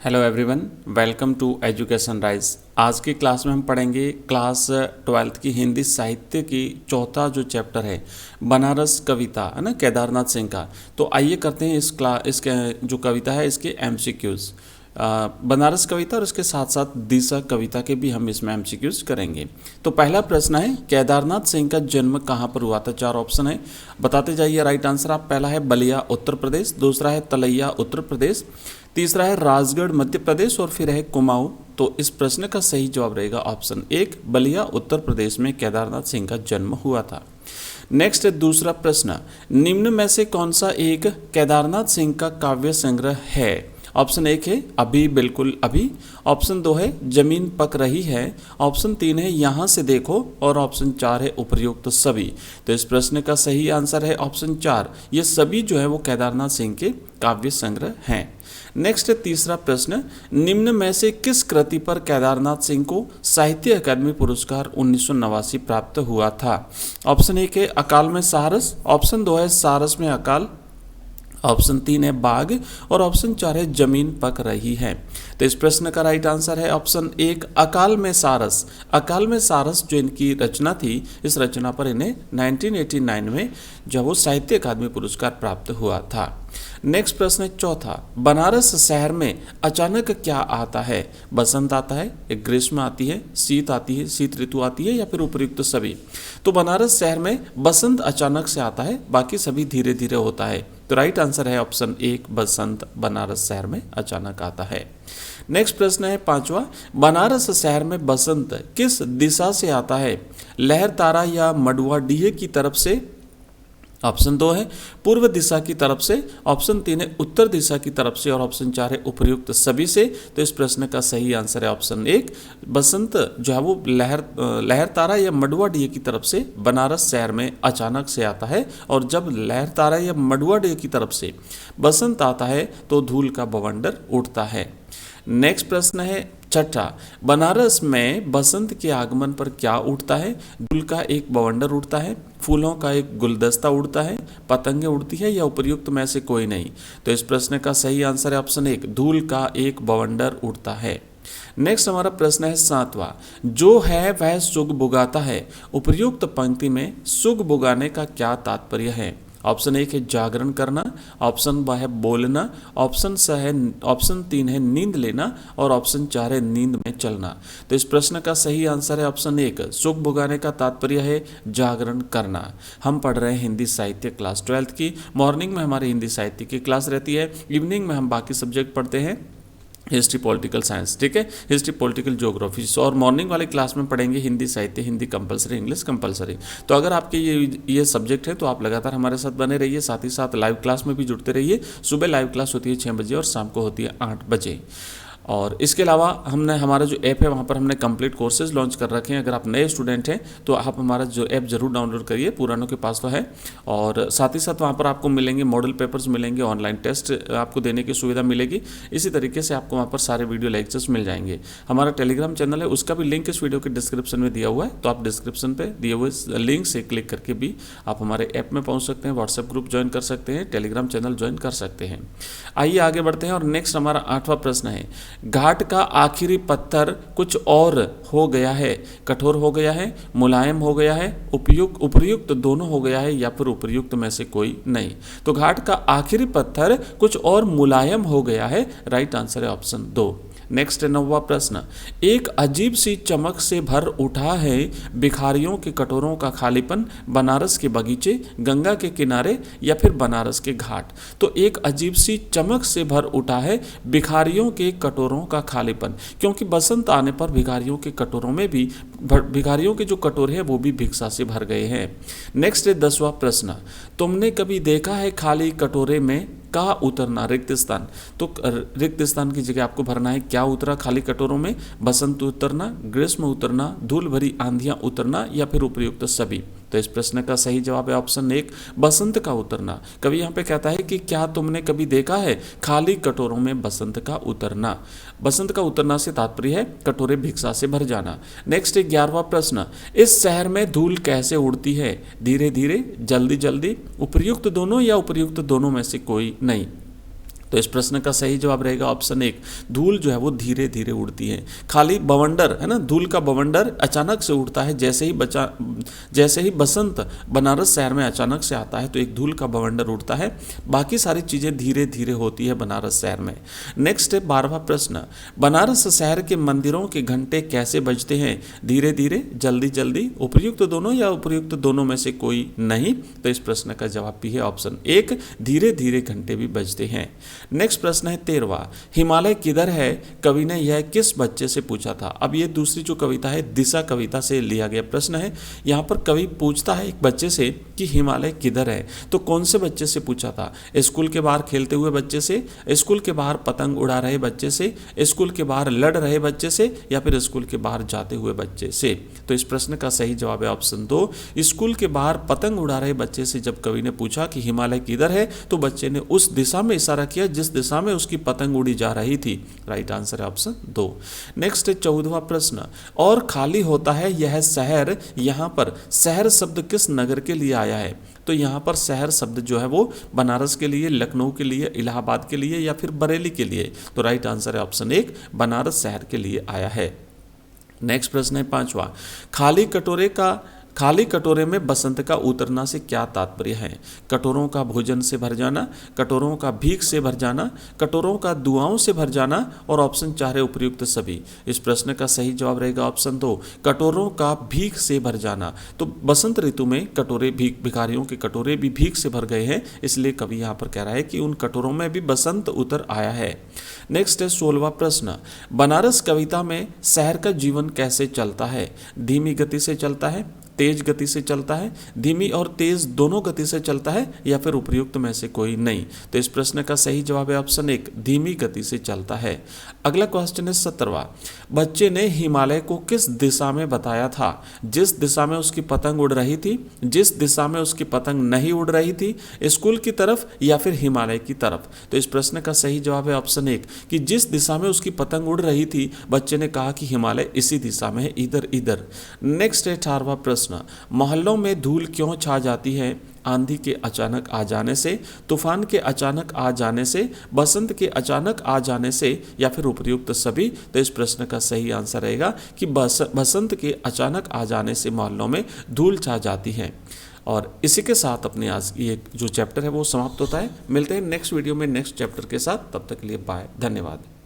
Hello everyone, welcome to Education Rise. आज की class में हम पढ़ेंगे क्लास 12th की हिंदी साहित्य की चौथा जो चैप्टर है बनारस कविता, है ना, केदारनाथ सिंह का। तो आइए करते हैं इसके जो कविता है इसके एमसीक्यूज। बनारस कविता और इसके साथ साथ दिशा कविता के भी हम इसमें एमसीक्यूज करेंगे। तो पहला प्रश्न है, केदारनाथ सिंह का जन्म कहाँ पर हुआ था? 4 ऑप्शन है, बताते जाइए राइट आंसर आप। पहला है बलिया उत्तर प्रदेश, दूसरा है तलैया उत्तर प्रदेश, तीसरा है राजगढ़ मध्य प्रदेश और फिर है कुमाऊं। तो इस प्रश्न का सही जवाब रहेगा ऑप्शन 1, बलिया उत्तर प्रदेश में केदारनाथ सिंह का जन्म हुआ था। नेक्स्ट है दूसरा प्रश्न, निम्न में से कौन सा एक केदारनाथ सिंह का काव्य संग्रह है? ऑप्शन 1 है अभी बिल्कुल अभी, ऑप्शन 2 है जमीन पक रही है, ऑप्शन 3 है यहाँ से देखो और ऑप्शन 4 है उपर्युक्त सभी। तो इस प्रश्न का सही आंसर है ऑप्शन 4, ये सभी जो है वो केदारनाथ सिंह के काव्य संग्रह हैं। नेक्स्ट है तीसरा प्रश्न, निम्न में से किस कृति पर केदारनाथ सिंह को साहित्य अकादमी पुरस्कार 1989 प्राप्त हुआ था? ऑप्शन 1 है अकाल में सारस, ऑप्शन 2 है सारस में अकाल, ऑप्शन 3 है बाघ और ऑप्शन 4 है जमीन पक रही है। तो इस प्रश्न का राइट आंसर है ऑप्शन 1, अकाल में सारस। अकाल में सारस जो इनकी रचना थी, इस रचना पर इन्हें 1989 में जब वो साहित्य अकादमी पुरस्कार प्राप्त हुआ था। नेक्स्ट प्रश्न है चौथा, बनारस शहर में अचानक क्या आता है? बसंत आता है, एक ग्रीष्म आती है, शीत आती है, शीत ऋतु आती है या फिर उपयुक्त सभी? तो बनारस शहर में बसंत अचानक से आता है, बाकी सभी धीरे धीरे होता है। तो राइट आंसर है ऑप्शन 1, बसंत बनारस शहर में अचानक आता है। नेक्स्ट प्रश्न है पांचवा, बनारस शहर में बसंत किस दिशा से आता है? लहर तारा या मडुआ डीह की तरफ से? ऑप्शन 2 है पूर्व दिशा की तरफ से, ऑप्शन 3 है उत्तर दिशा की तरफ से और ऑप्शन 4 है उपर्युक्त सभी से। तो इस प्रश्न का सही आंसर है ऑप्शन 1, बसंत जो है वो लहर तारा या मडुआ डीह की तरफ से बनारस शहर में अचानक से आता है, और जब लहर तारा या मडुआ डीह की तरफ से बसंत आता है तो धूल का बवंडर उठता है। नेक्स्ट प्रश्न है छठा, बनारस में बसंत के आगमन पर क्या उठता है? धूल का एक बवंडर उठता है, फूलों का एक गुलदस्ता उड़ता है, पतंगे उड़ती है या उपर्युक्त में से कोई नहीं? तो इस प्रश्न का सही आंसर है ऑप्शन 1, धूल का एक बवंडर उड़ता है। नेक्स्ट हमारा प्रश्न है सातवां, जो है वह सुग बुगाता है। उपर्युक्त पंक्ति में सुग बुगाने का क्या तात्पर्य है? ऑप्शन 1 है जागरण करना, ऑप्शन 2 है बोलना, ऑप्शन 3 है नींद लेना और ऑप्शन 4 है नींद में चलना। तो इस प्रश्न का सही आंसर है ऑप्शन 1, सुख भुगाने का तात्पर्य है जागरण करना। हम पढ़ रहे हैं हिंदी साहित्य क्लास 12th की। मॉर्निंग में हमारी हिंदी साहित्य की क्लास रहती है, इवनिंग में हम बाकी सब्जेक्ट पढ़ते हैं, हिस्ट्री पॉलिटिकल साइंस, ठीक है, हिस्ट्री पॉलिटिकल ज्योग्राफी। और मॉर्निंग वाले क्लास में पढ़ेंगे हिंदी साहित्य, हिंदी कंपलसरी, इंग्लिश कंपलसरी। तो अगर आपके ये सब्जेक्ट है तो आप लगातार हमारे साथ बने रहिए, साथ ही साथ लाइव क्लास में भी जुड़ते रहिए। सुबह लाइव क्लास होती है 6 बजे और शाम को होती है 8 बजे। और इसके अलावा हमने हमारा जो ऐप है वहाँ पर हमने कंप्लीट कोर्सेज लॉन्च कर रखे हैं। अगर आप नए स्टूडेंट हैं तो आप हमारा जो ऐप जरूर डाउनलोड करिए, पुरानों के पास तो है। और साथ ही साथ वहाँ पर आपको मिलेंगे मॉडल पेपर्स मिलेंगे, ऑनलाइन टेस्ट आपको देने की सुविधा मिलेगी। इसी तरीके से आपको वहाँ पर सारे वीडियो लेक्चर्स मिल जाएंगे। हमारा टेलीग्राम चैनल है, उसका भी लिंक इस वीडियो के डिस्क्रिप्शन में दिया हुआ है, तो आप डिस्क्रिप्शन पर दिए हुए लिंक से क्लिक करके भी आप हमारे ऐप में पहुँच सकते हैं, व्हाट्सएप ग्रुप ज्वाइन कर सकते हैं, टेलीग्राम चैनल ज्वाइन कर सकते हैं। आइए आगे बढ़ते हैं और नेक्स्ट हमारा 8वां प्रश्न है, घाट का आखिरी पत्थर कुछ और हो गया है, कठोर हो गया है, मुलायम हो गया है, उपर्युक्त दोनों हो गया है या फिर उपर्युक्त में से कोई नहीं? तो घाट का आखिरी पत्थर कुछ और मुलायम हो गया है, राइट आंसर है ऑप्शन 2। नेक्स्ट 9वां प्रश्न, एक अजीब सी चमक से भर उठा है भिखारियों के कटोरों का खालीपन, बनारस के बगीचे, गंगा के किनारे या फिर बनारस के घाट? तो एक अजीब सी चमक से भर उठा है भिखारियों के कटोरों का खालीपन, क्योंकि बसंत आने पर भिखारियों के कटोरों में भी, भिखारियों के जो कटोरे हैं वो भी भिक्षा से भर गए हैं। नेक्स्ट है 10वां प्रश्न, तुमने कभी देखा है खाली कटोरे में का उतरना? रिक्त स्थान। तो रिक्त स्थान की जगह आपको भरना है क्या उतरा खाली कटोरों में? बसंत उतरना, ग्रीष्म उतरना, धूल भरी आंधियां उतरना या फिर उपर्युक्त सभी? तो इस प्रश्न का सही जवाब है ऑप्शन 1, बसंत का उतरना। कवि यहाँ पे कहता है कि क्या तुमने कभी देखा है खाली कटोरों में बसंत का उतरना? बसंत का उतरना से तात्पर्य है कटोरे भिक्षा से भर जाना। नेक्स्ट 11वां प्रश्न, इस शहर में धूल कैसे उड़ती है? धीरे धीरे, जल्दी जल्दी, उपर्युक्त दोनों या उपर्युक्त दोनों में से कोई नहीं? तो इस प्रश्न का सही जवाब रहेगा ऑप्शन 1, धूल जो है वो धीरे धीरे उड़ती है। खाली बवंडर है ना, धूल का बवंडर अचानक से उड़ता है, जैसे ही बसंत बनारस शहर में अचानक से आता है तो एक धूल का बवंडर उड़ता है, बाकी सारी चीज़ें धीरे धीरे होती है बनारस शहर में। नेक्स्ट है 12वां प्रश्न, बनारस शहर के मंदिरों के घंटे कैसे बजते हैं? धीरे धीरे, जल्दी जल्दी, उपयुक्त दोनों या उपयुक्त दोनों में से कोई नहीं? तो इस प्रश्न का जवाब भी है ऑप्शन 1, धीरे धीरे घंटे भी बजते हैं। नेक्स्ट प्रश्न है 13वां, हिमालय किधर है? कवि ने यह किस बच्चे से पूछा था? अब ये दूसरी जो कविता है दिशा कविता से लिया गया प्रश्न है। यहाँ पर कवि पूछता है एक बच्चे से कि हिमालय किधर है, तो कौन से बच्चे से पूछा था? स्कूल के बाहर खेलते हुए बच्चे से, स्कूल के बाहर पतंग उड़ा रहे बच्चे से, स्कूल के बाहर लड़ रहे बच्चे से, या फिर स्कूल के बाहर जाते हुए बच्चे से? तो इस प्रश्न का सही जवाब है ऑप्शन 2, स्कूल के बाहर पतंग उड़ा रहे बच्चे से जब कवि ने पूछा कि हिमालय किधर है तो बच्चे ने उस दिशा में इशारा किया जिस दिशा में उसकी पतंग उड़ी जा रही थी। राइट आंसर है ऑप्शन 2। नेक्स्ट है 14वां प्रश्न, और खाली होता है यह शहर, यहाँ पर शहर शब्द किस नगर के लिए आया है? तो यहाँ पर शहर शब्द जो है वो बनारस के लिए, लखनऊ के लिए, इलाहाबाद के लिए या फिर बरेली के लिए? तो राइट आंसर है ऑप्शन 1, बनारस शहर के लिए आया है। नेक्स्ट प्रश्न है 5वां, खाली कटोरे में बसंत का उतरना से क्या तात्पर्य है? कटोरों का भोजन से भर जाना, कटोरों का भीख से भर जाना, कटोरों का दुआओं से भर जाना, और ऑप्शन 4 है उपयुक्त सभी। इस प्रश्न का सही जवाब रहेगा ऑप्शन 2, कटोरों का भीख से भर जाना। तो बसंत ऋतु में कटोरे भिखारियों के कटोरे भी भीख से भर गए हैं, इसलिए कवि यहाँ पर कह रहा है कि उन कटोरों में भी बसंत उतर आया है। नेक्स्ट है 16वां प्रश्न, बनारस कविता में शहर का जीवन कैसे चलता है? धीमी गति से चलता है, तेज गति से चलता है, धीमी और तेज दोनों गति से चलता है, या फिर उपयुक्त में से कोई नहीं? तो इस प्रश्न का सही जवाब है ऑप्शन 1, धीमी गति से चलता है। अगला क्वेश्चन है 17वां, बच्चे ने हिमालय को किस दिशा में बताया था? जिस दिशा में उसकी पतंग उड़ रही थी, जिस दिशा में उसकी पतंग नहीं उड़ रही थी, स्कूल की तरफ या फिर हिमालय की तरफ? तो इस प्रश्न का सही जवाब है ऑप्शन 1, कि जिस दिशा में उसकी पतंग उड़ रही थी बच्चे ने कहा कि हिमालय इसी दिशा में है, इधर इधर। नेक्स्ट है 18वां प्रश्न, मोहल्लों में धूल क्यों छा जाती है? आंधी के अचानक आ जाने से, तूफान के अचानक आ जाने से, बसंत के अचानक आ जाने से, या फिर उपयुक्त सभी? तो इस प्रश्न का सही आंसर रहेगा कि बसंत के अचानक आ जाने से मोहल्लों में धूल छा जाती है। और इसी के साथ अपने आज ये जो चैप्टर है वो समाप्त होता है। मिलते हैं नेक्स्ट वीडियो में नेक्स्ट चैप्टर के साथ, तब तक के लिए बाय, धन्यवाद।